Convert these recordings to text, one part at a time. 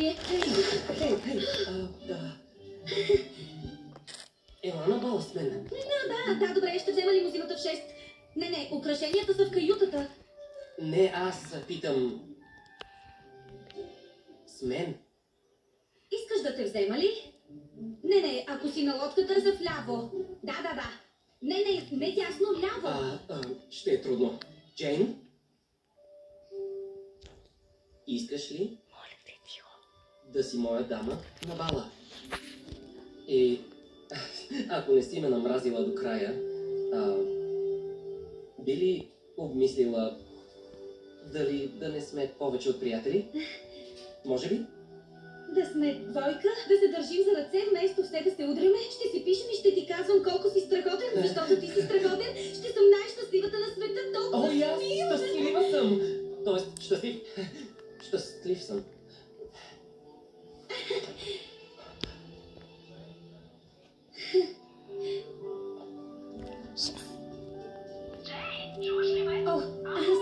съжаление. Хей, да. Ела на бала с мен. Да, добре, ще взема лимузината в 6. Не, украшенията са в каютата. Не, аз питам... С мен. Искаш да те взема ли? Не, ако си на лодката, за вляво. Да. Не тясно, ляво. Ще е трудно. Джейн? Искаш ли? Моля те, тихо. Да си моя дама на бала. И... Ако не си ме намразила до края, би ли обмислила дали да не сме повече от приятели? Може ли? Да сме двойка, да се държим за ръце, вместо все да се удряме, ще си пишем и ще ти казвам колко си страхотен, защото ти си страхотен, ще съм най-щастливата на света, толкова О, аз щастлива съм! Тоест, щастлив съм.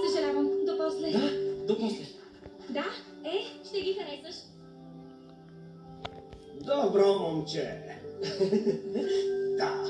Съжалявам, до после. Да, до после. Да, ще ги харесаш. Добро момче. Да,